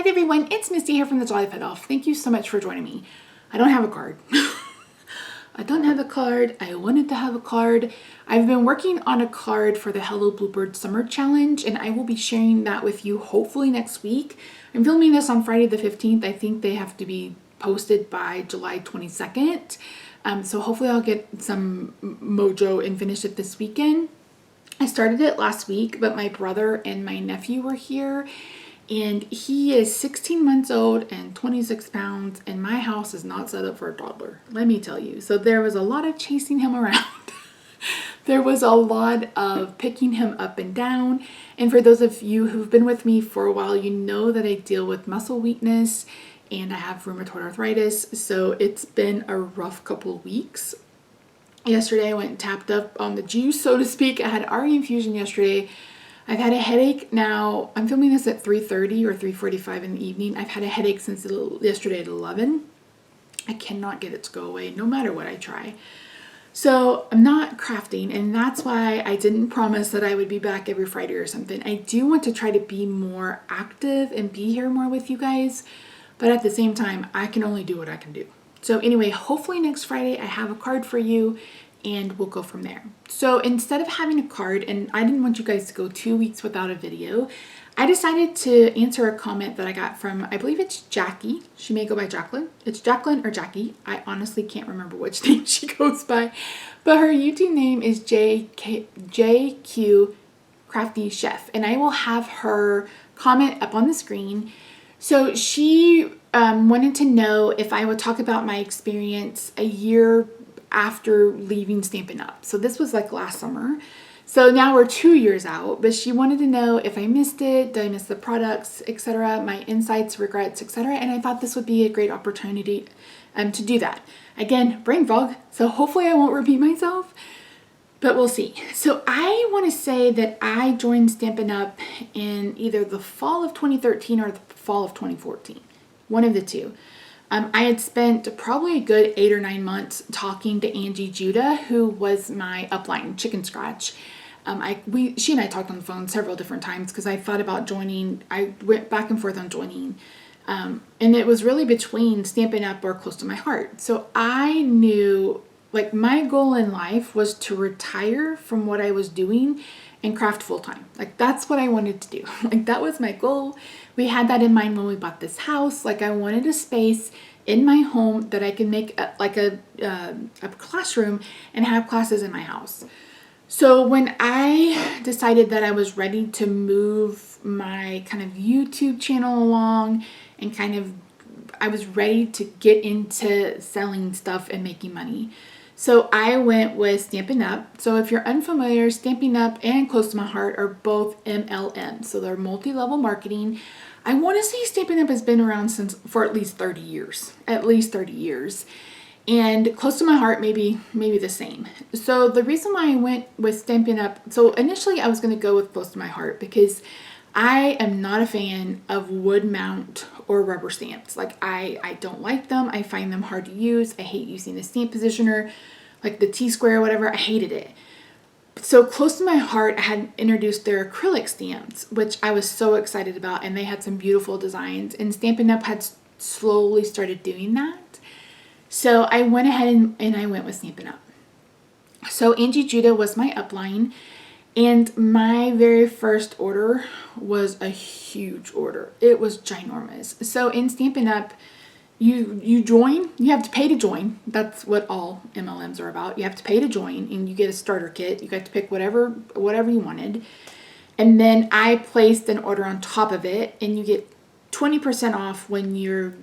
Hi everyone, it's Misty here from TheJollyFatElf. Thank you so much for joining me. I don't have a card. I don't have a card. I wanted to have a card. I've been working on a card for the Hello Bluebird Summer Challenge, and I will be sharing that with you hopefully next week. I'm filming this on Friday the 15th. I think they have to be posted by July 22nd. So hopefully I'll get some mojo and finish it this weekend. I started it last week, but my brother and my nephew were here, and he is 16 months old and 26 pounds, and my house is not set up for a toddler, let me tell you. So there was a lot of chasing him around. There was a lot of picking him up and down. And for those of you who've been with me for a while, you know that I deal with muscle weakness and I have rheumatoid arthritis. So it's been a rough couple of weeks. Yesterday I went and tapped up on the juice, so to speak. I had RE infusion yesterday. I've had a headache now. I'm filming this at 3:30 or 3:45 in the evening. I've had a headache since yesterday at 11. I cannot get it to go away no matter what I try. So I'm not crafting, and that's why I didn't promise that I would be back every Friday or something. I do want to try to be more active and be here more with you guys, but at the same time, I can only do what I can do. So anyway, hopefully next Friday I have a card for you and we'll go from there. So instead of having a card, and I didn't want you guys to go 2 weeks without a video, I decided to answer a comment that I got from, I believe it's Jackie. She may go by Jacqueline. It's Jacqueline or Jackie. I honestly can't remember which name she goes by, but her YouTube name is JQ Crafty Chef, and I will have her comment up on the screen. So she wanted to know if I would talk about my experience a year after leaving Stampin' Up. So this was like last summer. So now we're 2 years out, but she wanted to know if I missed it, did I miss the products, etc., my insights, regrets, etc. And I thought this would be a great opportunity to do that. Again, brain fog, so hopefully I won't repeat myself, but we'll see. So I want to say that I joined Stampin' Up in either the fall of 2013 or the fall of 2014, one of the two. I had spent probably a good 8 or 9 months talking to Angie Judah, who was my upline, Chicken Scratch. She and I talked on the phone several different times because I thought about joining. I went back and forth on joining. And it was really between Stampin' Up or Close to My Heart. So I knew, like, my goal in life was to retire from what I was doing and craft full time. Like, that's what I wanted to do. Like, that was my goal. We had that in mind when we bought this house. Like, I wanted a space in my home that I could make a classroom and have classes in my house. So when I decided that I was ready to move my kind of YouTube channel along and I was ready to get into selling stuff and making money. So I went with Stampin' Up. So if you're unfamiliar, Stampin' Up and Close to My Heart are both MLM. So they're multi-level marketing. I want to say Stampin' Up has been around for at least 30 years. At least 30 years. And Close to My Heart maybe the same. So the reason why I went with Stampin' Up, so initially I was going to go with Close to My Heart because I am not a fan of wood mount or rubber stamps. Like, I don't like them. I find them hard to use. I hate using a stamp positioner, like the T-square or whatever. I hated it. So Close to My Heart, I had introduced their acrylic stamps, which I was so excited about, and they had some beautiful designs, and Stampin' Up had slowly started doing that. So I went ahead and I went with Stampin' Up. So Angie Judah was my upline, and my very first order was a huge order. It was ginormous. So in Stampin' Up, you join, you have to pay to join. That's what all MLMs are about. You have to pay to join, and you get a starter kit. You got to pick whatever you wanted. And then I placed an order on top of it, and you get 20% off when you're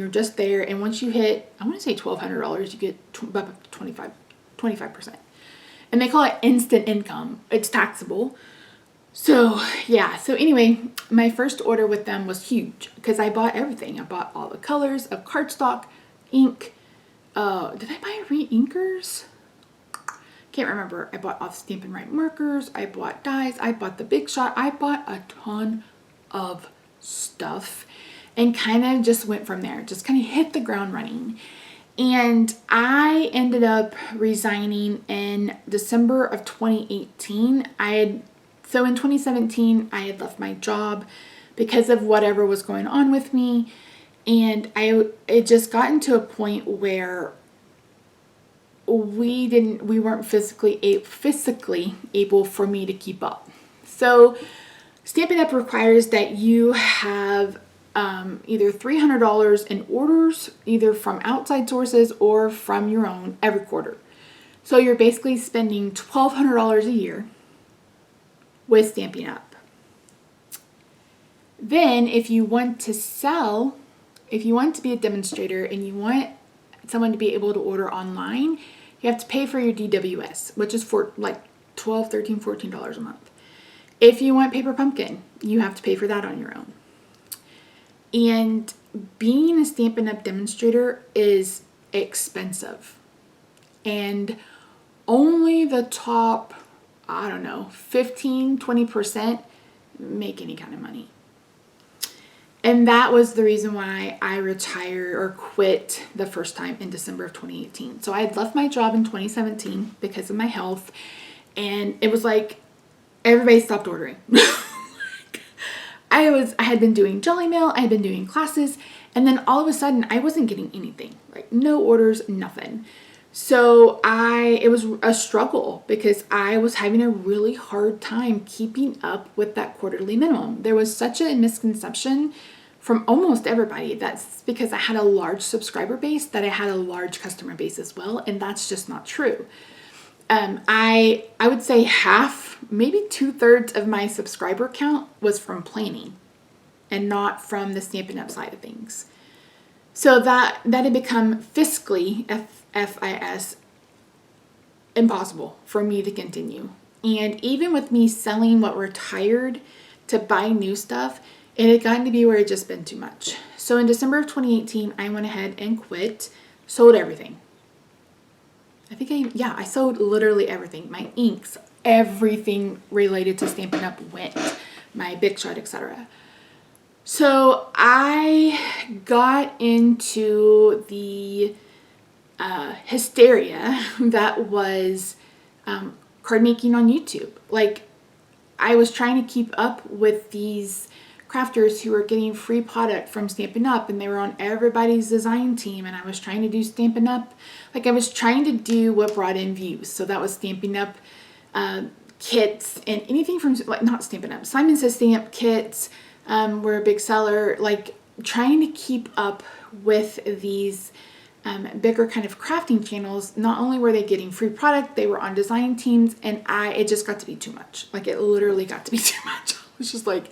just there. And once you hit, I want to say $1,200, you get about 25%. And they call it instant income. It's taxable. So yeah, so anyway, my first order with them was huge because I bought everything. I bought all the colors of cardstock, ink. Did I buy re-inkers? Can't remember. I bought all the Stampin' Right markers. I bought dies. I bought the Big Shot. I bought a ton of stuff and kind of just went from there. Just kind of hit the ground running. And I ended up resigning in December of 2018. So in 2017, I had left my job. because of whatever was going on with me. And it just gotten to a point where we weren't physically able for me to keep up. So Stampin' Up requires that you have either $300 in orders, either from outside sources or from your own every quarter. So you're basically spending $1,200 a year with Stampin' Up. Then if you want to sell, if you want to be a demonstrator and you want someone to be able to order online, you have to pay for your DWS, which is for like $12, $13, $14 a month. If you want Paper Pumpkin, you have to pay for that on your own. And being a Stampin' Up demonstrator is expensive. And only the top, 15, 20% make any kind of money. And that was the reason why I retired or quit the first time in December of 2018. So I had left my job in 2017 because of my health. And it was like everybody stopped ordering. I had been doing Jolly Mail, I had been doing classes, and then all of a sudden I wasn't getting anything. Like no orders, nothing. So it was a struggle because I was having a really hard time keeping up with that quarterly minimum. There was such a misconception from almost everybody that's because I had a large subscriber base that I had a large customer base as well, and that's just not true. I would say half, maybe 2/3 of my subscriber count was from planning and not from the Stampin' Up side of things. So that had become fiscally, FIS, impossible for me to continue. And even with me selling what were tired to buy new stuff, it had gotten to be where it just been too much. So in December of 2018, I went ahead and quit, sold everything. I sold literally everything. My inks, everything related to Stampin' Up went. My Big Shot, etc. So I got into the hysteria that was card making on YouTube. Like I was trying to keep up with these crafters who were getting free product from Stampin' Up, and they were on everybody's design team, and I was trying to do Stampin' Up. Like I was trying to do what brought in views. So that was Stampin' Up kits and anything from, like, not Stampin' Up, Simon Says Stamp kits were a big seller. Like trying to keep up with these bigger kind of crafting channels. Not only were they getting free product, they were on design teams, and it just got to be too much. Like it literally got to be too much. It was just like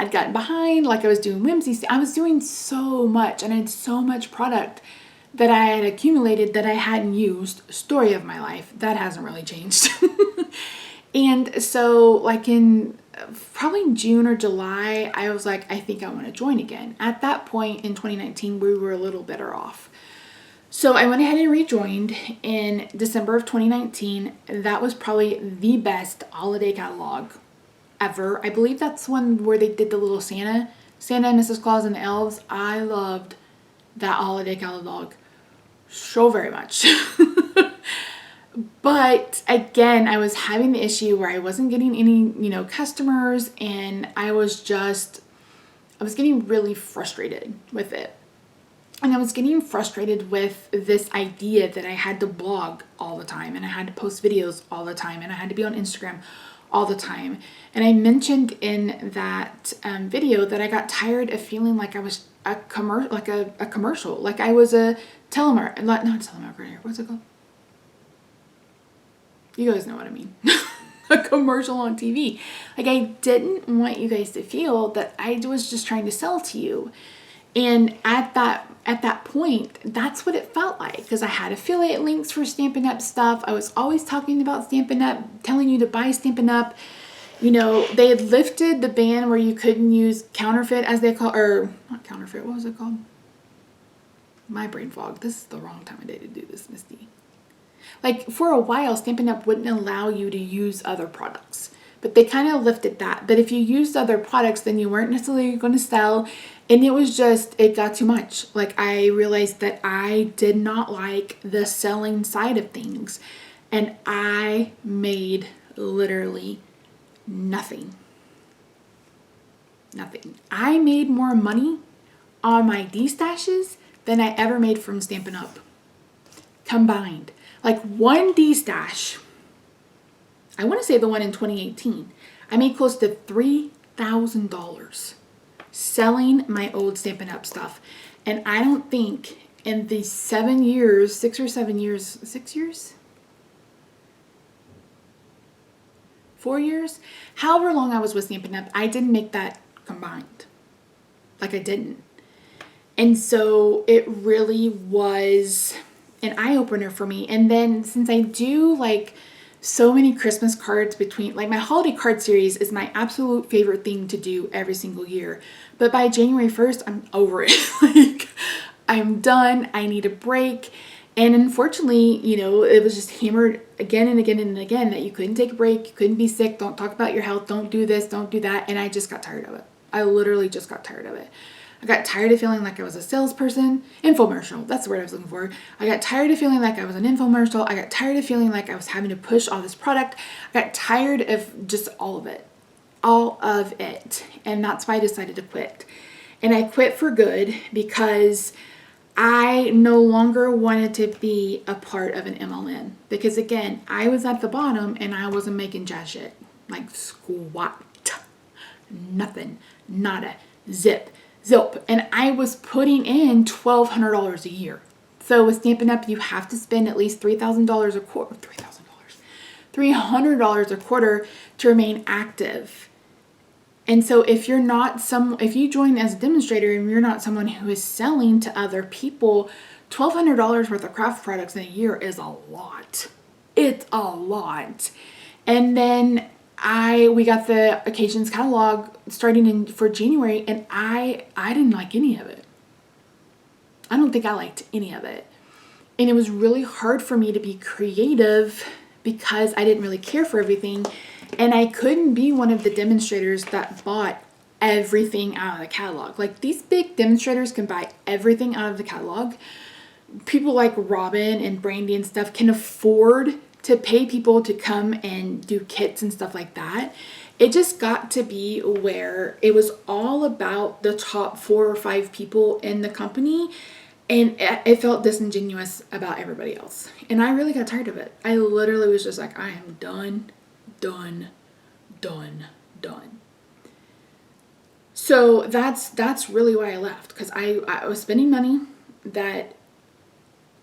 I'd gotten behind, like I was doing whimsy. I was doing so much, and I had so much product that I had accumulated that I hadn't used. Story of my life. That hasn't really changed. And so like in probably June or July, I was like, I think I want to join again. At that point in 2019, we were a little better off. So I went ahead and rejoined in December of 2019. That was probably the best holiday catalog ever. I believe that's one where they did the little Santa and Mrs. Claus and the elves. I loved that holiday catalog so very much. But again, I was having the issue where I wasn't getting any, customers, and I was getting really frustrated with it. And I was getting frustrated with this idea that I had to blog all the time, and I had to post videos all the time, and I had to be on Instagram all the time. And I mentioned in that video that I got tired of feeling like I was a commercial, like I was a telemarketer. What's it called? You guys know what I mean. A commercial on TV. Like I didn't want you guys to feel that I was just trying to sell to you. And at that point, that's what it felt like, because I had affiliate links for Stampin' Up stuff. I was always talking about Stampin' Up, telling you to buy Stampin' Up. They had lifted the ban where you couldn't use counterfeit, as they call, or not counterfeit, what was it called? My brain fog. This is the wrong time of day to do this, Misty. Like for a while, Stampin' Up wouldn't allow you to use other products, but they kind of lifted that. But if you used other products, then you weren't necessarily going to sell. And it got too much. Like I realized that I did not like the selling side of things, and I made literally nothing. Nothing. I made more money on my D-stashes than I ever made from Stampin' Up. Combined. Like one D-stash, I want to say the one in 2018, I made close to $3,000 selling my old Stampin' Up stuff. And I don't think in the 7 years, 6 or 7 years, 6 years? 4 years? However long I was with Stampin' Up, I didn't make that combined. Like I didn't. And so it really was an eye-opener for me. And then since I do like so many Christmas cards between, like my holiday card series is my absolute favorite thing to do every single year. But by January 1st, I'm over it. Like I'm done. I need a break. And unfortunately, you know, it was just hammered again and again and again that you couldn't take a break, you couldn't be sick, don't talk about your health, don't do this, don't do that. And I just got tired of it. I literally just got tired of it. I got tired of feeling like I was a salesperson. Infomercial, that's the word I was looking for. I got tired of feeling like I was an infomercial. I got tired of feeling like I was having to push all this product. I got tired of just all of it. All of it. And that's why I decided to quit. And I quit for good because I no longer wanted to be a part of an MLM. Because again, I was at the bottom and I wasn't making jack shit. Like squat. Nothing. Nada. Zip. Zilp. And I was putting in $1,200 a year. So with Stampin' Up, you have to spend at least $3,000 a quarter. $300 a quarter to remain active. And so if you join as a demonstrator and you're not someone who is selling to other people, $1,200 worth of craft products in a year is a lot. It's a lot. And then we got the occasions catalog starting for January, and I didn't like any of it. I don't think I liked any of it. And it was really hard for me to be creative because I didn't really care for everything. And I couldn't be one of the demonstrators that bought everything out of the catalog. Like these big demonstrators can buy everything out of the catalog. People like Robin and Brandy and stuff can afford to pay people to come and do kits and stuff like that. It just got to be where it was all about the top 4 or 5 people in the company. And it felt disingenuous about everybody else. And I really got tired of it. I literally was just like, I am done. So that's really why I left, because I was spending money that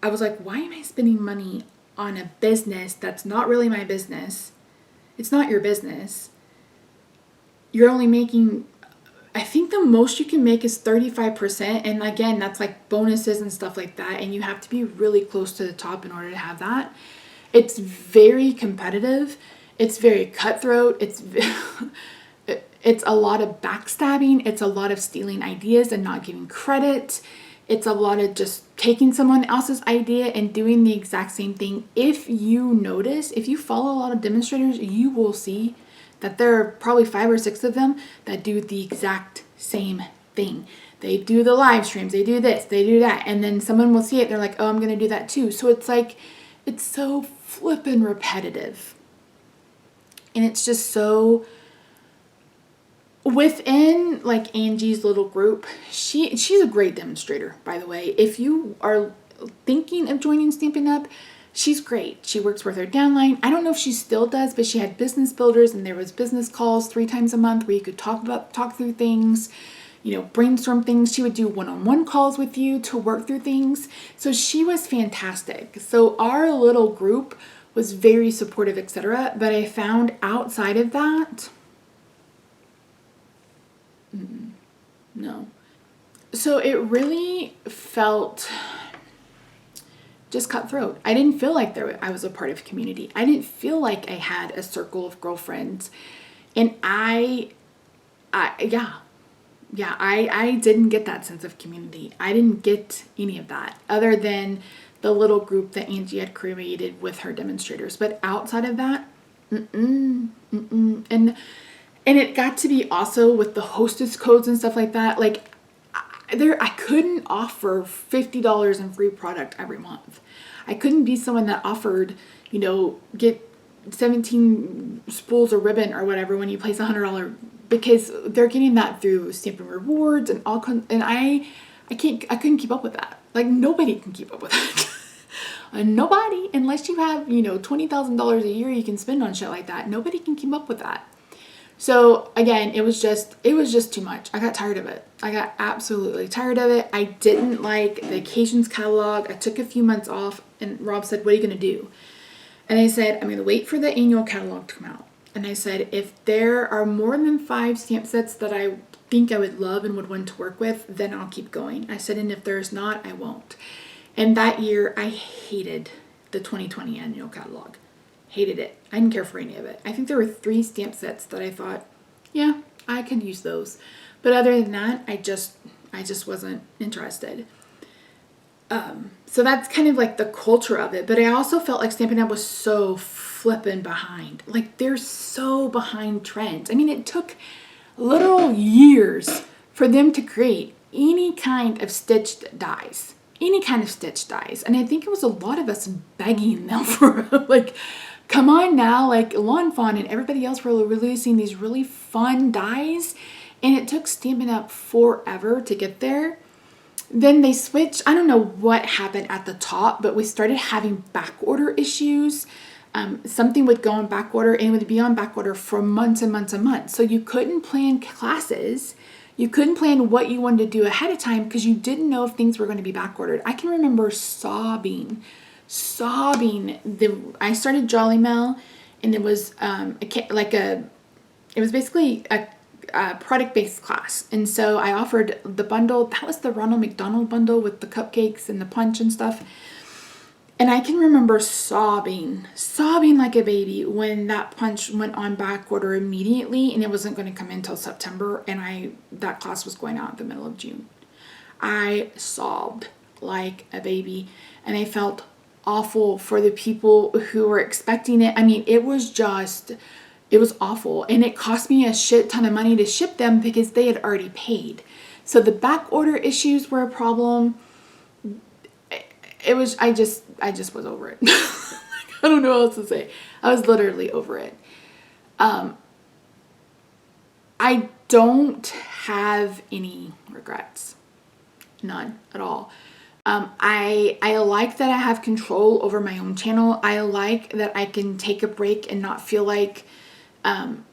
I was like, why am I spending money on a business that's not really my business? It's not your business. You're only making, I think the most you can make is 35%. And again, that's like bonuses and stuff like that. And you have to be really close to the top in order to have that. It's very competitive. It's very cutthroat. It's a lot of backstabbing. It's a lot of stealing ideas and not giving credit. It's a lot of just taking someone else's idea and doing the exact same thing. If you notice, if you follow a lot of demonstrators, you will see that there are probably 5 or 6 of them that do the exact same thing. They do the live streams, they do this, they do that, and then someone will see it, they're like, oh, I'm gonna do that too. So it's like, it's so flippin' repetitive. And it's just so, within like Angie's little group, she's a great demonstrator, by the way. If you are thinking of joining Stampin' Up, she's great. She works with her downline. I don't know if she still does, but she had business builders and there was business calls 3 times a month where you could talk through things, brainstorm things. She would do one-on-one calls with you to work through things. So she was fantastic. So our little group was very supportive, etc. But I found outside of that, no. So it really felt just cutthroat. I didn't feel like I was a part of a community. I didn't feel like I had a circle of girlfriends. And I didn't get that sense of community. I didn't get any of that other than the little group that Angie had created with her demonstrators. But outside of that, And it got to be also with the hostess codes and stuff like that. Like I couldn't offer $50 in free product every month. I couldn't be someone that offered, get 17 spools of ribbon or whatever when you place $100, because they're getting that through Stampin' Rewards and and I couldn't keep up with that. Like, nobody can keep up with that. Nobody, unless you have, $20,000 a year you can spend on shit like that. Nobody can keep up with that. So again, it was just too much. I got tired of it. I got absolutely tired of it. I didn't like the occasions catalog. I took a few months off, and Rob said, "What are you going to do?" And I said, "I'm going to wait for the annual catalog to come out." And I said, "If there are more than 5 stamp sets that I think I would love and would want to work with, then I'll keep going." I said, "And if there's not, I won't." And that year, I hated the 2020 annual catalog. Hated it. I didn't care for any of it. I think there were 3 stamp sets that I thought, yeah, I could use those. But other than that, I just wasn't interested. So that's kind of like the culture of it. But I also felt like Stampin' Up! Was so flippin' behind. Like, they're so behind trends. I mean, it took literal years for them to create any kind of stitched dies. Any kind of stitched dies. And I think it was a lot of us begging them for, like, come on now, like Lawn Fawn and everybody else were releasing these really fun dies, and it took Stampin' Up! Forever to get there. Then they switched. I don't know what happened at the top, but we started having back order issues. Something would go on back order, and it would be on back order for months and months and months. So you couldn't plan classes. You couldn't plan what you wanted to do ahead of time because you didn't know if things were going to be back ordered. I can remember sobbing. I started Jolly Mail, and it was it was basically a product-based class. And so I offered the bundle. That was the Ronald McDonald bundle with the cupcakes and the punch and stuff. And I can remember sobbing like a baby when that punch went on back order immediately, and it wasn't going to come in until September, and that class was going out in the middle of June. I sobbed like a baby, and I felt awful for the people who were expecting it. I mean, it was awful, and it cost me a shit ton of money to ship them because they had already paid. So the back order issues were a problem. I just was over it. I don't know what else to say. I was literally over it. I don't have any regrets. None at all. I like that I have control over my own channel. I like that I can take a break and not feel like I'm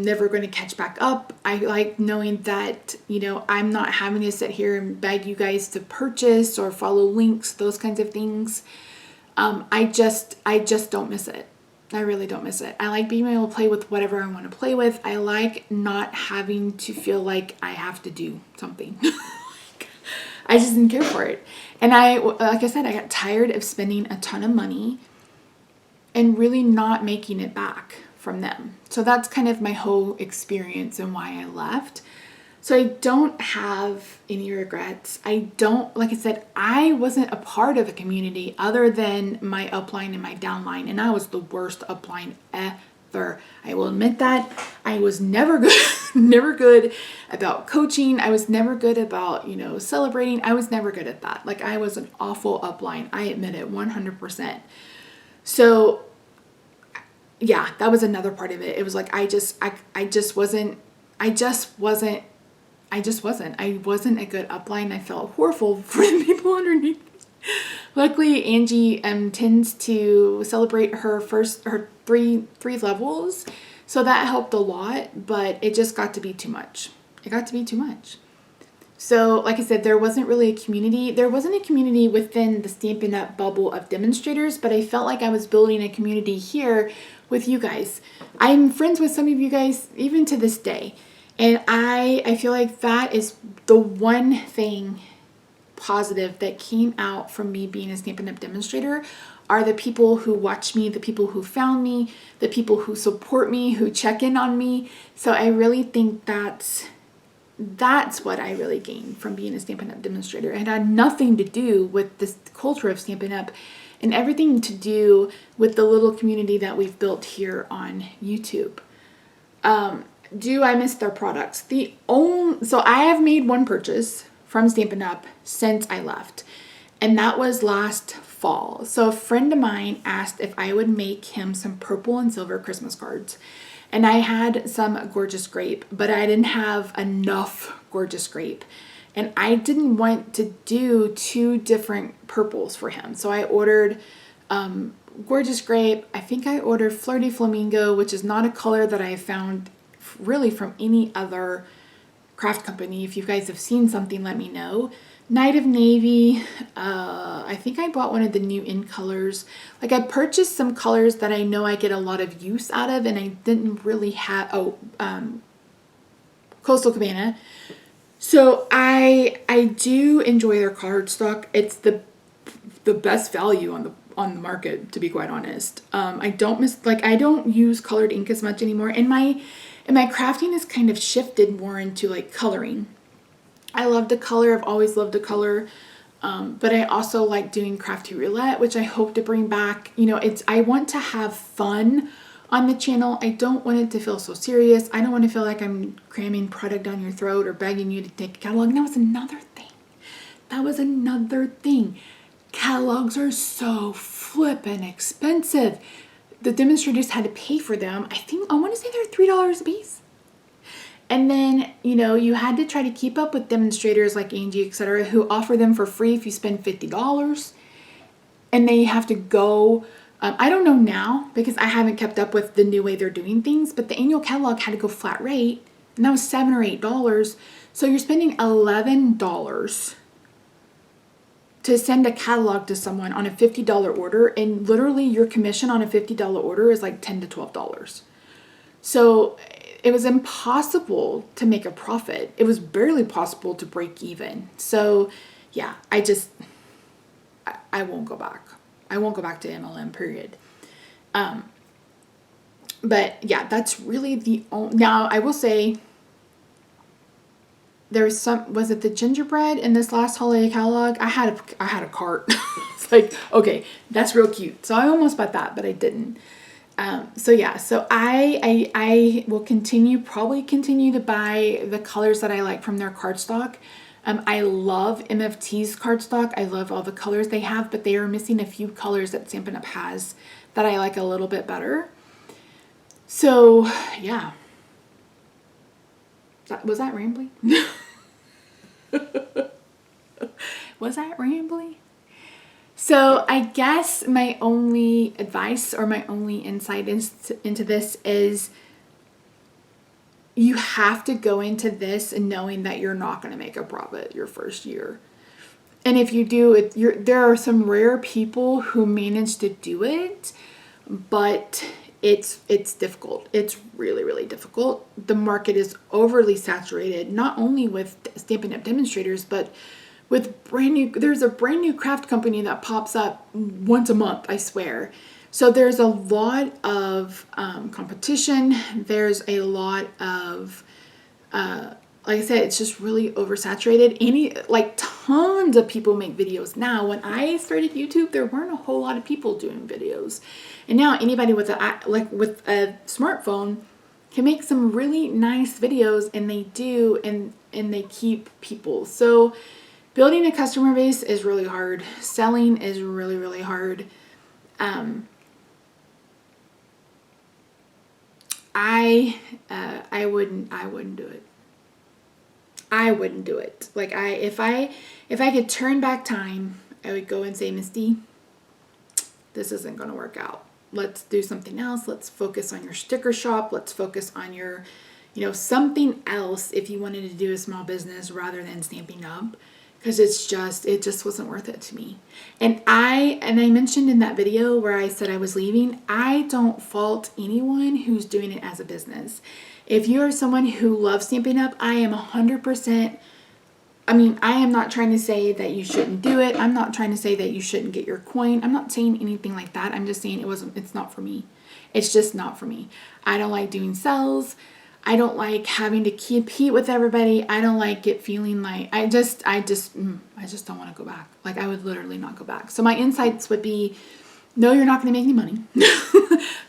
never going to catch back up. I like knowing that, I'm not having to sit here and beg you guys to purchase or follow links, those kinds of things. I just don't miss it. I really don't miss it. I like being able to play with whatever I want to play with. I like not having to feel like I have to do something. I just didn't care for it. And like I said, I got tired of spending a ton of money and really not making it back from them. So that's kind of my whole experience and why I left. So I don't have any regrets. Like I said, I wasn't a part of a community other than my upline and my downline, and I was the worst upline ever. I will admit that. I was never good about coaching. I was never good about, celebrating. I was never good at that. Like, I was an awful upline. I admit it 100%. So yeah, that was another part of it. It was like, I wasn't a good upline. I felt horrible for the people underneath me. Luckily, Angie tends to celebrate her three levels, so that helped a lot, but it just got to be too much. It got to be too much. So, like I said, there wasn't really a community. There wasn't a community within the Stampin' Up! Bubble of demonstrators, but I felt like I was building a community here with you guys. I'm friends with some of you guys even to this day. And I feel like that is the one thing positive that came out from me being a Stampin' Up! Demonstrator are the people who watch me, the people who found me, the people who support me, who check in on me. So I really think that's what I really gained from being a Stampin' Up! Demonstrator. It had nothing to do with this culture of Stampin' Up! And everything to do with the little community that we've built here on YouTube. Do I miss their products? So I have made one purchase from Stampin' Up! Since I left. And that was last fall. So a friend of mine asked if I would make him some purple and silver Christmas cards. And I had some gorgeous grape, but I didn't have enough gorgeous grape. And I didn't want to do 2 different purples for him. So I ordered gorgeous grape. I think I ordered flirty flamingo, which is not a color that I found really from any other craft company. If you guys have seen something, let me know. Night of Navy. I think I bought one of the new in colors. Like, I purchased some colors that I know I get a lot of use out of, and I didn't really have. Coastal Cabana. So I do enjoy their cardstock. It's the best value on the market, to be quite honest. I don't use colored ink as much anymore, and my crafting has kind of shifted more into like coloring. I love to color. I've always loved to color. But I also like doing crafty roulette, which I hope to bring back. You know, I want to have fun on the channel. I don't want it to feel so serious. I don't want to feel like I'm cramming product down your throat or begging you to take a catalog. And that was another thing. Catalogs are so flippin' expensive. The demonstrators had to pay for them. I want to say they're $3 a piece. And then, you know, you had to try to keep up with demonstrators like Angie, etc., who offer them for free if you spend $50. And then you have to go, I don't know now because I haven't kept up with the new way they're doing things, but the annual catalog had to go flat rate, and that was $7 or $8. So you're spending $11 to send a catalog to someone on a $50 order, and literally your commission on a $50 order is like $10 to $12. So it was impossible to make a profit. It was barely possible to break even. So yeah, I won't go back. I won't go back to MLM, period. But yeah, that's really the only, now I will say there's was it the gingerbread in this last holiday catalog? I had a cart. It's like, okay, that's real cute. So I almost bought that, but I didn't. So yeah, so I will probably continue to buy the colors that I like from their cardstock. I love MFT's cardstock. I love all the colors they have, but they are missing a few colors that Stampin' Up has that I like a little bit better. So yeah. Was that rambling? Was that rambling? So I guess my only advice or my only insight into this is you have to go into this knowing that you're not going to make a profit your first year. And if you do, there are some rare people who manage to do it, but it's difficult. It's really, really difficult. The market is overly saturated, not only with Stampin' Up! Demonstrators, but with there's a brand new craft company that pops up once a month, I swear. So there's a lot of competition. There's a lot of, like I said, it's just really oversaturated. Tons of people make videos now. When I started YouTube, there weren't a whole lot of people doing videos. And now anybody with a smartphone can make some really nice videos, and they do, and they keep people. So building a customer base is really hard. Selling is really, really hard. I wouldn't do it. I wouldn't do it. If I could turn back time, I would go and say, Misty, this isn't going to work out. Let's do something else. Let's focus on your sticker shop. Let's focus on your, something else if you wanted to do a small business rather than Stampin' Up. Because it just wasn't worth it to me. And I mentioned in that video where I said I was leaving, I don't fault anyone who's doing it as a business. If you are someone who loves Stampin' Up, I am 100%, I am not trying to say that you shouldn't do it. I'm not trying to say that you shouldn't get your coin. I'm not saying anything like that. I'm just saying it's not for me. It's just not for me. I don't like doing sales. I don't like having to compete with everybody. I don't like it feeling like, I just don't want to go back. I would literally not go back. So my insights would be, no, you're not going to make any money.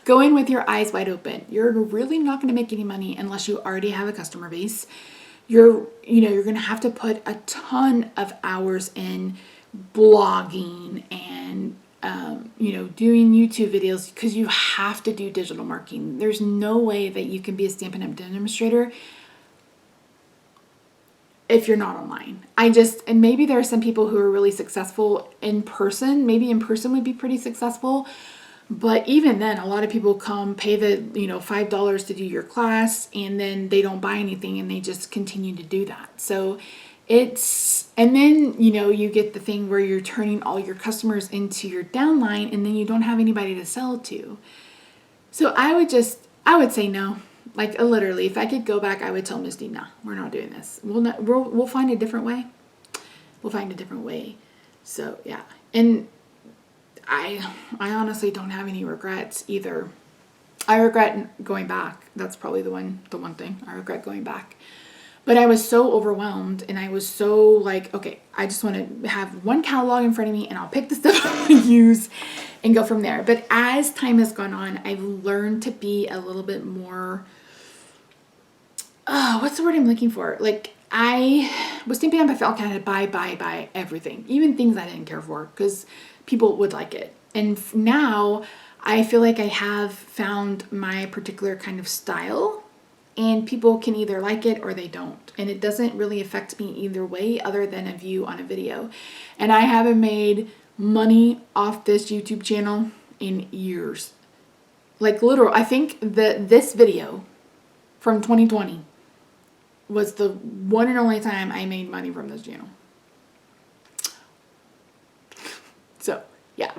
Go in with your eyes wide open. You're really not going to make any money unless you already have a customer base. You're going to have to put a ton of hours in blogging and, doing YouTube videos, because you have to do digital marketing. There's no way that you can be a Stampin' Up! Demonstrator if you're not online. And maybe there are some people who are really successful in person. Maybe in person would be pretty successful. But even then, a lot of people come, pay the, $5 to do your class, and then they don't buy anything and they just continue to do that. So and then, you get the thing where you're turning all your customers into your downline, and then you don't have anybody to sell to. So I would say no. Like, literally, if I could go back, I would tell Misty, no, we're not doing this. We'll find a different way. We'll find a different way. So yeah. And I honestly don't have any regrets either. I regret going back. That's probably the one thing I regret going back. But I was so overwhelmed, and I was so like, okay, I just want to have one catalog in front of me, and I'll pick the stuff I want to use and go from there. But as time has gone on, I've learned to be a little bit more, what's the word I'm looking for? Like, I was Stampin' Up! I felt kind of buy everything, even things I didn't care for, because people would like it. And now I feel like I have found my particular kind of style, and people can either like it or they don't. And it doesn't really affect me either way, other than a view on a video. And I haven't made money off this YouTube channel in years. Like, literal, I think this video from 2020 was the one and only time I made money from this channel. So, yeah.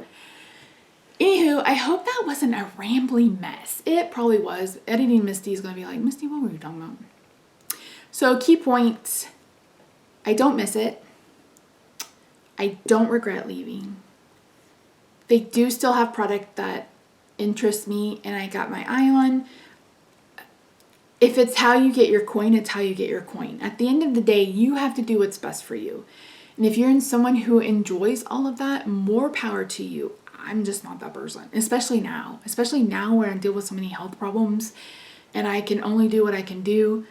Anywho, I hope that wasn't a rambling mess. It probably was. Editing Misty is going to be like, Misty, what were you talking about? So, key points. I don't miss it. I don't regret leaving. They do still have product that interests me and I got my eye on. If it's how you get your coin, it's how you get your coin. At the end of the day, you have to do what's best for you. And if you're someone who enjoys all of that, more power to you. I'm just not that person, especially now where I deal with so many health problems and I can only do what I can do.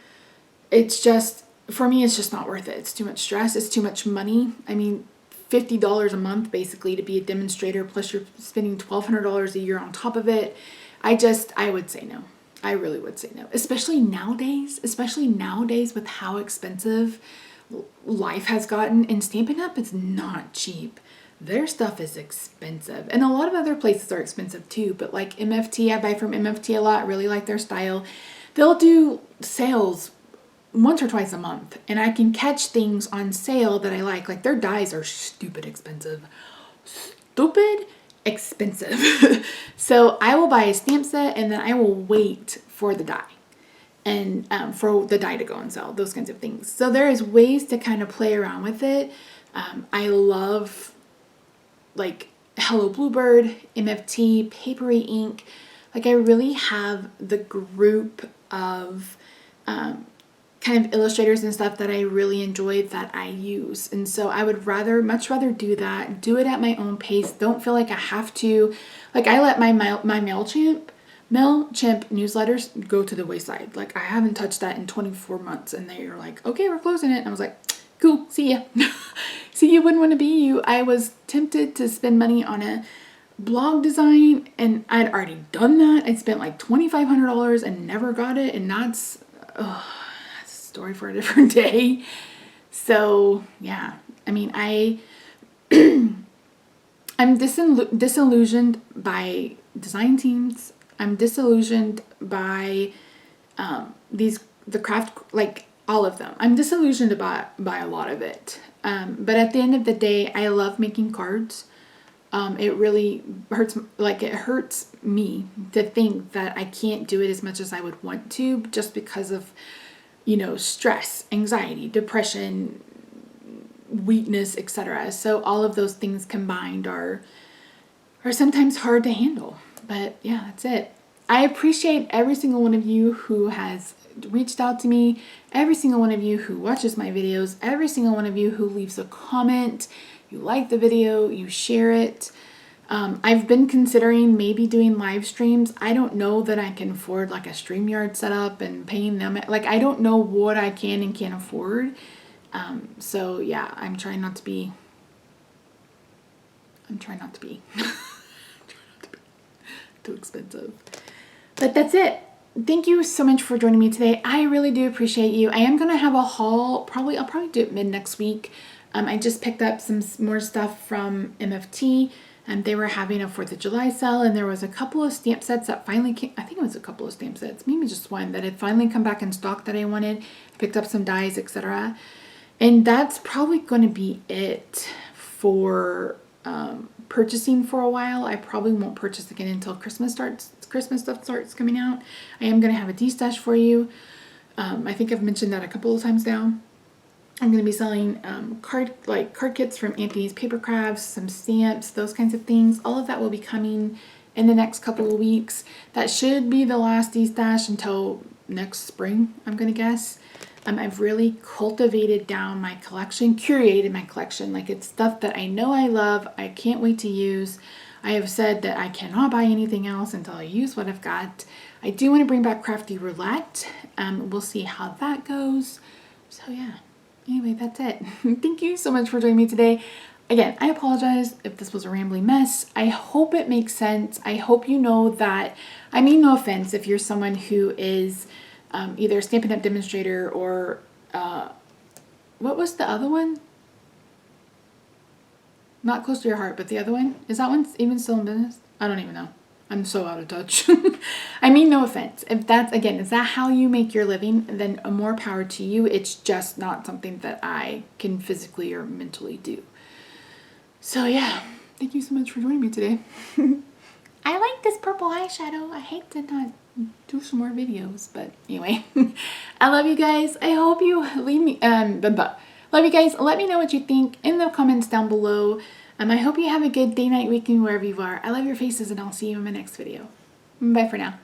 It's just, for me, it's just not worth it. It's too much stress. It's too much money. I mean, $50 a month basically to be a demonstrator, plus you're spending $1,200 a year on top of it. I would say no. I really would say no, especially nowadays with how expensive life has gotten. And Stampin' Up! Is not cheap. Their stuff is expensive, and a lot of other places are expensive too, but like MFT, I buy from MFT a lot. Really like their style. They'll do sales once or twice a month, and I can catch things on sale that I like their dies are stupid expensive. So I will buy a stamp set, and then I will wait for the die, and for the die to go on sale, those kinds of things. So there is ways to kind of play around with it. I love like Hello Bluebird, MFT, Papery Ink. Like, I really have the group of kind of illustrators and stuff that I really enjoy that I use. And so I would much rather do that, do it at my own pace. Don't feel like I have to. Like, I let my MailChimp newsletters go to the wayside. Like, I haven't touched that in 24 months. And they were like, okay, we're closing it. And I was like, cool, see ya. See, you wouldn't want to be you. I was tempted to spend money on a blog design, and I'd already done that. I spent like $2,500 and never got it, and that's a story for a different day. So yeah, I mean, I'm disillusioned by design teams. I'm disillusioned by the craft, like all of them. I'm disillusioned by a lot of it. But at the end of the day, I love making cards. It really hurts, like it hurts me to think that I can't do it as much as I would want to, just because of, stress, anxiety, depression, weakness, etc. So all of those things combined are sometimes hard to handle. But yeah, that's it. I appreciate every single one of you who has reached out to me, every single one of you who watches my videos, every single one of you who leaves a comment. You like the video, you share it. I've been considering maybe doing live streams. I don't know that I can afford like a StreamYard setup and paying them. Like, I don't know what I can and can't afford. So yeah, I'm trying not to be I'm trying not to be. Too expensive. But that's it. Thank you so much for joining me today. I really do appreciate you. I am going to have a haul. I'll probably do it mid next week. I just picked up some more stuff from MFT, and they were having a 4th of July sale, and there was a couple of stamp sets that finally came. I think it was a couple of stamp sets, maybe just one, that had finally come back in stock that I wanted. Picked up some dies, etc. And that's probably going to be it for purchasing for a while. I probably won't purchase again until Christmas stuff starts coming out. I am going to have a de-stash for you. I think I've mentioned that a couple of times now. I'm going to be selling card kits from Anthony's Paper Crafts, some stamps, those kinds of things. All of that will be coming in the next couple of weeks. That should be the last de-stash until next spring, I'm going to guess. I've really cultivated down my collection, curated my collection. Like, it's stuff that I know I love. I can't wait to use. I have said that I cannot buy anything else until I use what I've got. I do want to bring back Crafty Roulette. We'll see how that goes. So yeah, anyway, that's it. Thank you so much for joining me today. Again, I apologize if this was a rambling mess. I hope it makes sense. I hope you know that, I mean no offense if you're someone who is either a Stampin' Up! Demonstrator or, what was the other one? Not Close to Your Heart, but the other one. Is that one even still in business? I don't even know. I'm so out of touch. I mean no offense. If that's, again, is that how you make your living, then more power to you. It's just not something that I can physically or mentally do. So yeah, thank you so much for joining me today. I like this purple eyeshadow. I hate to not do some more videos, but anyway. I love you guys. I hope you leave me love you guys. Let me know what you think in the comments down below. I hope you have a good day, night, weekend, wherever you are. I love your faces, and I'll see you in my next video. Bye for now.